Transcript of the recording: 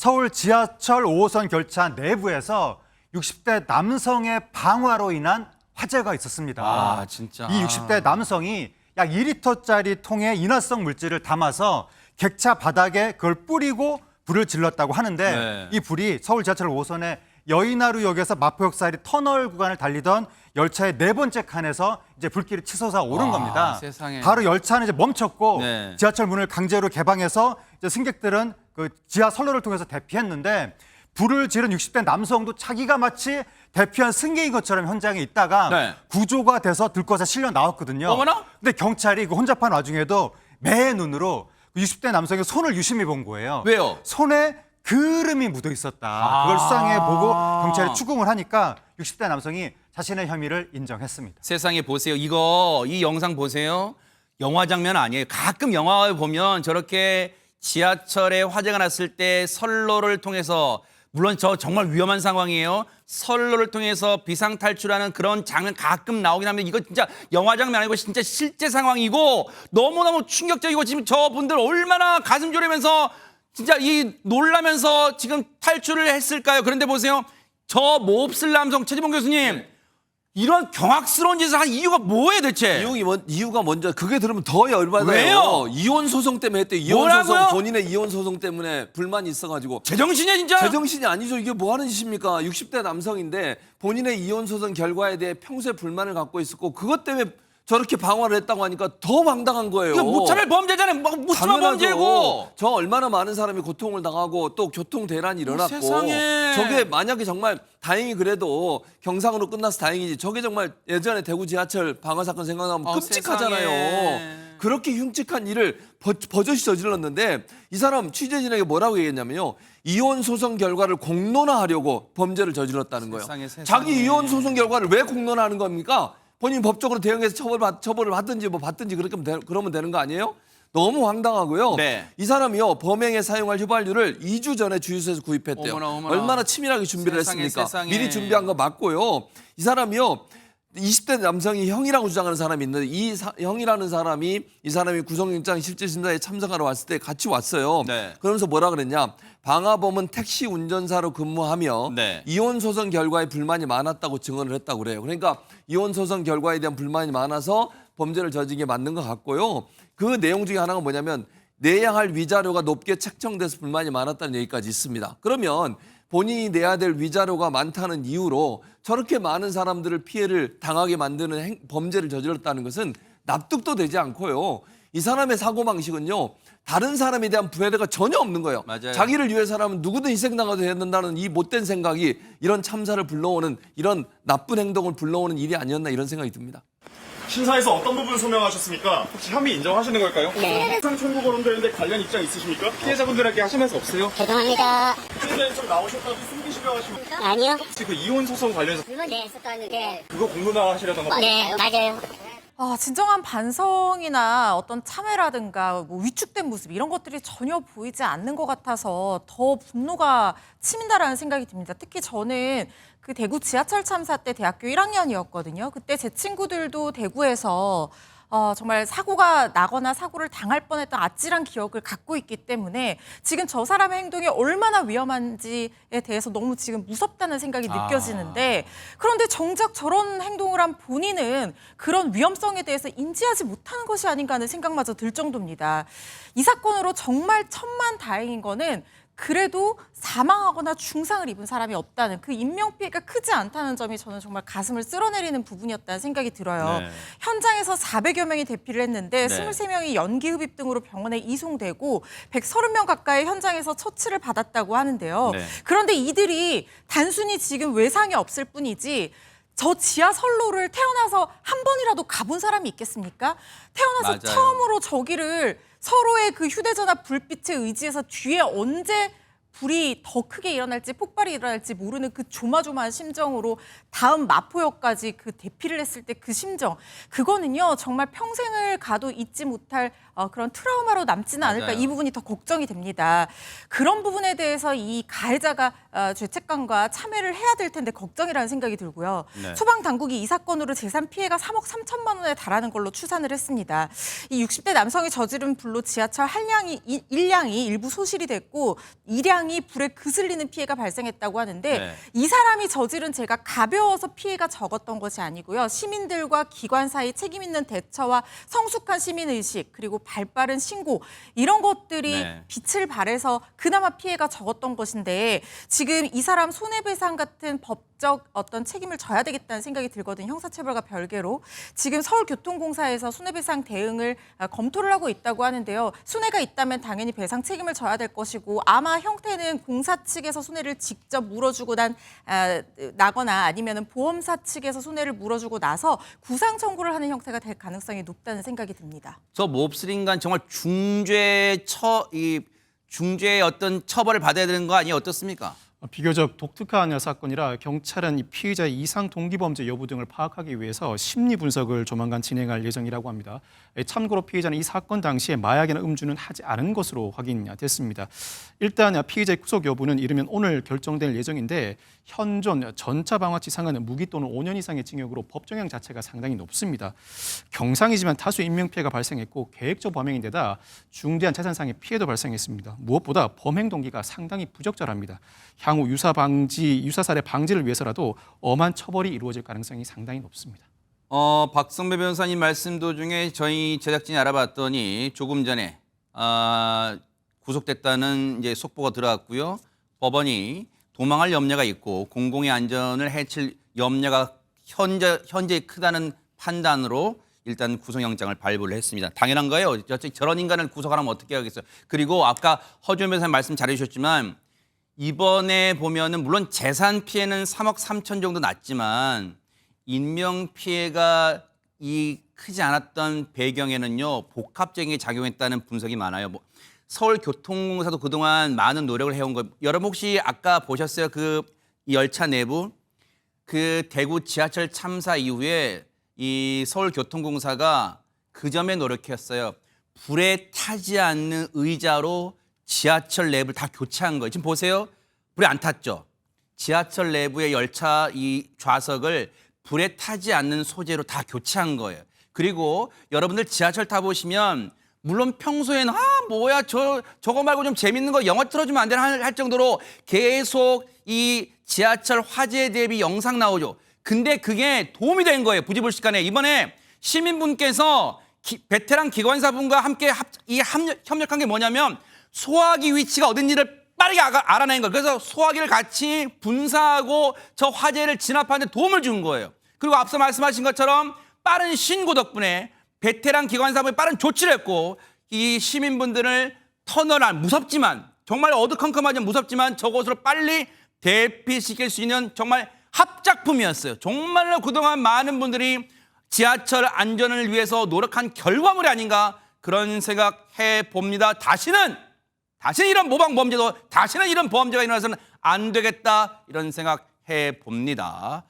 서울 지하철 5호선 결차 내부에서 60대 남성의 방화로 인한 화재가 있었습니다. 아, 진짜. 이 60대 남성이 약 2리터짜리 통에 인화성 물질을 담아서 객차 바닥에 그걸 뿌리고 불을 질렀다고 하는데 네. 이 불이 서울 지하철 5호선의 여의나루역에서 마포역 사이의 터널 구간을 달리던 열차의 네 번째 칸에서 이제 불길이 치솟아 오른 겁니다. 세상에. 바로 열차는 이제 멈췄고 네. 지하철 문을 강제로 개방해서 이제 승객들은 그 지하 선로를 통해서 대피했는데 불을 지른 60대 남성도 자기가 마치 대피한 승객인 것처럼 현장에 있다가 네. 구조가 돼서 들것에 실려 나왔거든요. 어머나? 근데 경찰이 그 혼잡한 와중에도 매 눈으로 60대 남성의 손을 유심히 본 거예요. 왜요? 손에 그름이 묻어 있었다. 그걸 수상해 보고 경찰이 추궁을 하니까 60대 남성이 자신의 혐의를 인정했습니다. 세상에 보세요. 이 영상 보세요. 영화 장면 아니에요. 가끔 영화에 보면 저렇게 지하철에 화재가 났을 때 선로를 통해서 물론 저 정말 위험한 상황이에요. 선로를 통해서 비상탈출하는 그런 장면 가끔 나오긴 합니다. 이거 진짜 영화 장면 아니고 진짜 실제 상황이고 너무너무 충격적이고 지금 저분들 얼마나 가슴 졸이면서 진짜 놀라면서 지금 탈출을 했을까요? 그런데 보세요. 저 몹쓸 남성 최지봉 교수님. 이런 경악스러운 짓을 한 이유가 뭐예요 대체? 이유가 먼저 그게 들으면 더 열받아요. 왜요? 이혼 소송 때문에 했대. 이혼 뭐라고요? 소송 본인의 이혼 소송 때문에 불만이 있어가지고. 제정신이야 진짜? 제정신이 아니죠. 이게 뭐 하는 짓입니까? 60대 남성인데 본인의 이혼 소송 결과에 대해 평소에 불만을 갖고 있었고 그것 때문에 저렇게 방화를 했다고 하니까 더 황당한 거예요. 이거 무차별 범죄잖아요. 무차별 범죄고. 저 얼마나 많은 사람이 고통을 당하고 또 교통 대란이 일어났고 세상에. 저게 만약에 정말 다행히 그래도 경상으로 끝나서 다행이지 저게 정말 예전에 대구 지하철 방화 사건 생각나면 끔찍하잖아요. 세상에. 그렇게 흉측한 일을 버젓이 저질렀는데 이 사람 취재진에게 뭐라고 얘기했냐면요. 이혼 소송 결과를 공론화하려고 범죄를 저질렀다는 거예요. 세상에, 세상에. 자기 이혼 소송 결과를 왜 공론화하는 겁니까? 본인 법적으로 대응해서 처벌을 받든지 뭐 받든지 그러면 되는 거 아니에요? 너무 황당하고요. 네. 이 사람이요 범행에 사용할 휘발유를 2주 전에 주유소에서 구입했대요. 어머나. 얼마나 치밀하게 준비를 세상에, 했습니까? 세상에. 미리 준비한 거 맞고요. 이 사람이요 20대 남성이 형이라고 주장하는 사람이 있는데 형이라는 사람이 이 사람이 구속영장 실질심사에 참석하러 왔을 때 같이 왔어요. 네. 그러면서 뭐라 그랬냐? 방화범은 택시 운전사로 근무하며 네. 이혼 소송 결과에 불만이 많았다고 증언을 했다고 그래요. 그러니까 이혼 소송 결과에 대한 불만이 많아서 범죄를 저지른 게 맞는 것 같고요. 그 내용 중에 하나가 뭐냐면 내야 할 위자료가 높게 책정돼서 불만이 많았다는 얘기까지 있습니다. 그러면 본인이 내야 될 위자료가 많다는 이유로 저렇게 많은 사람들을 피해를 당하게 만드는 범죄를 저질렀다는 것은 납득도 되지 않고요. 이 사람의 사고방식은요. 다른 사람에 대한 부해가 전혀 없는 거예요. 맞아요. 자기를 위해서라면 누구든 희생당해도 된다는 이 못된 생각이 이런 참사를 불러오는 이런 나쁜 행동을 불러오는 일이 아니었나 이런 생각이 듭니다. 심사에서 어떤 부분 소명하셨습니까? 혹시 혐의 인정하시는 걸까요? 네. 해상 청구 거론되는데 관련 입장 있으십니까? 피해자분들에게 하신 말씀 없으세요? 죄송합니다. 피해자님 좀 나오셨다고 숨기시려 하시면 아니요. 혹시 그 이혼 소송 관련해서 물론 네, 했었다는데. 그거 공론화 하시려던 거 네, 맞아요. 진정한 반성이나 어떤 참회라든가 뭐 위축된 모습 이런 것들이 전혀 보이지 않는 것 같아서 더 분노가 치민다라는 생각이 듭니다. 특히 저는 그 대구 지하철 참사 때 대학교 1학년이었거든요. 그때 제 친구들도 대구에서 정말 사고가 나거나 사고를 당할 뻔했던 아찔한 기억을 갖고 있기 때문에 지금 저 사람의 행동이 얼마나 위험한지에 대해서 너무 지금 무섭다는 생각이 느껴지는데 그런데 정작 저런 행동을 한 본인은 그런 위험성에 대해서 인지하지 못하는 것이 아닌가 하는 생각마저 들 정도입니다. 이 사건으로 정말 천만다행인 거는 그래도 사망하거나 중상을 입은 사람이 없다는 그 인명피해가 크지 않다는 점이 저는 정말 가슴을 쓸어내리는 부분이었다는 생각이 들어요. 네. 현장에서 400여 명이 대피를 했는데 네. 23명이 연기흡입 등으로 병원에 이송되고 130명 가까이 현장에서 처치를 받았다고 하는데요. 네. 그런데 이들이 단순히 지금 외상이 없을 뿐이지 저 지하 선로를 태어나서 한 번이라도 가본 사람이 있겠습니까? 태어나서 맞아요. 처음으로 저기를 서로의 그 휴대전화 불빛에 의지해서 뒤에 언제 불이 더 크게 일어날지 폭발이 일어날지 모르는 그 조마조마한 심정으로 다음 마포역까지 그 대피를 했을 때 그 심정 그거는요 정말 평생을 가도 잊지 못할 그런 트라우마로 남지는 않을까 맞아요. 이 부분이 더 걱정이 됩니다. 그런 부분에 대해서 이 가해자가 죄책감과 참회를 해야 될 텐데 걱정이라는 생각이 들고요. 네. 소방 당국이 이 사건으로 재산 피해가 3억 3천만 원에 달하는 걸로 추산을 했습니다. 이 60대 남성이 저지른 불로 지하철 1량이 일부 소실이 됐고 2량이 불에 그슬리는 피해가 발생했다고 하는데 네. 이 사람이 저지른 죄가 가벼워서 피해가 적었던 것이 아니고요. 시민들과 기관 사이 책임 있는 대처와 성숙한 시민의식 그리고 발빠른 신고 이런 것들이 네. 빛을 발해서 그나마 피해가 적었던 것인데 지금 이 사람 손해배상 같은 법적 어떤 책임을 져야 되겠다는 생각이 들거든요. 형사처벌과 별개로. 지금 서울교통공사에서 손해배상 대응을 검토를 하고 있다고 하는데요. 손해가 있다면 당연히 배상 책임을 져야 될 것이고 아마 형태는 공사 측에서 손해를 직접 물어주고 나거나 아니면 보험사 측에서 손해를 물어주고 나서 구상 청구를 하는 형태가 될 가능성이 높다는 생각이 듭니다. 저 몹쓸인간 정말 중죄의 어떤 처벌을 받아야 되는 거 아니에요? 어떻습니까? 비교적 독특한 사건이라 경찰은 이 피의자의 이상 동기범죄 여부 등을 파악하기 위해서 심리 분석을 조만간 진행할 예정이라고 합니다. 참고로 피의자는 이 사건 당시에 마약이나 음주는 하지 않은 것으로 확인됐습니다. 일단 피의자의 구속 여부는 이르면 오늘 결정될 예정인데 현존 전차방화치상은 무기 또는 5년 이상의 징역으로 법정형 자체가 상당히 높습니다. 경상이지만 다수 인명피해가 발생했고 계획적 범행인데다 중대한 재산상의 피해도 발생했습니다. 무엇보다 범행 동기가 상당히 부적절합니다. 향후 유사살해 방지를 위해서라도 엄한 처벌이 이루어질 가능성이 상당히 높습니다. 박성배 변호사님 말씀 도중에 저희 제작진이 알아봤더니 조금 전에 구속됐다는 이제 속보가 들어왔고요. 법원이 도망할 염려가 있고 공공의 안전을 해칠 염려가 현재 크다는 판단으로 일단 구속영장을 발부를 했습니다. 당연한 거예요. 저런 인간을 구속하라면 어떻게 하겠어요. 그리고 아까 허준 변호사님 말씀 잘해 주셨지만 이번에 보면은 물론 재산 피해는 3억 3천 정도 났지만 인명 피해가 크지 않았던 배경에는요 복합적인 게 작용했다는 분석이 많아요. 서울교통공사도 그동안 많은 노력을 해온 거. 여러분 혹시 아까 보셨어요? 이 열차 내부 그 대구 지하철 참사 이후에 이 서울교통공사가 그 점에 노력했어요. 불에 타지 않는 의자로 지하철 내부를 다 교체한 거예요. 지금 보세요. 불에 안 탔죠. 지하철 내부의 열차 이 좌석을 불에 타지 않는 소재로 다 교체한 거예요. 그리고 여러분들 지하철 타보시면 물론 평소에는 뭐야 저거 말고 좀 재밌는 거 영화 틀어주면 안 되나 할 정도로 계속 이 지하철 화재 대비 영상 나오죠. 근데 그게 도움이 된 거예요. 부지불식간에. 이번에 시민분께서 베테랑 기관사분과 함께 협력한 게 뭐냐면 소화기 위치가 어딘지를 빠르게 알아낸 거예요. 그래서 소화기를 같이 분사하고 저 화재를 진압하는 데 도움을 준 거예요. 그리고 앞서 말씀하신 것처럼 빠른 신고 덕분에 베테랑 기관사분이 빠른 조치를 했고 이 시민분들을 터널 안 무섭지만 정말 어두컴컴하지만 무섭지만 저곳으로 빨리 대피시킬 수 있는 정말 합작품이었어요. 정말로 그동안 많은 분들이 지하철 안전을 위해서 노력한 결과물이 아닌가 그런 생각해 봅니다. 다시는 이런 모방범죄도 다시는 이런 범죄가 일어나서는 안 되겠다 이런 생각해 봅니다.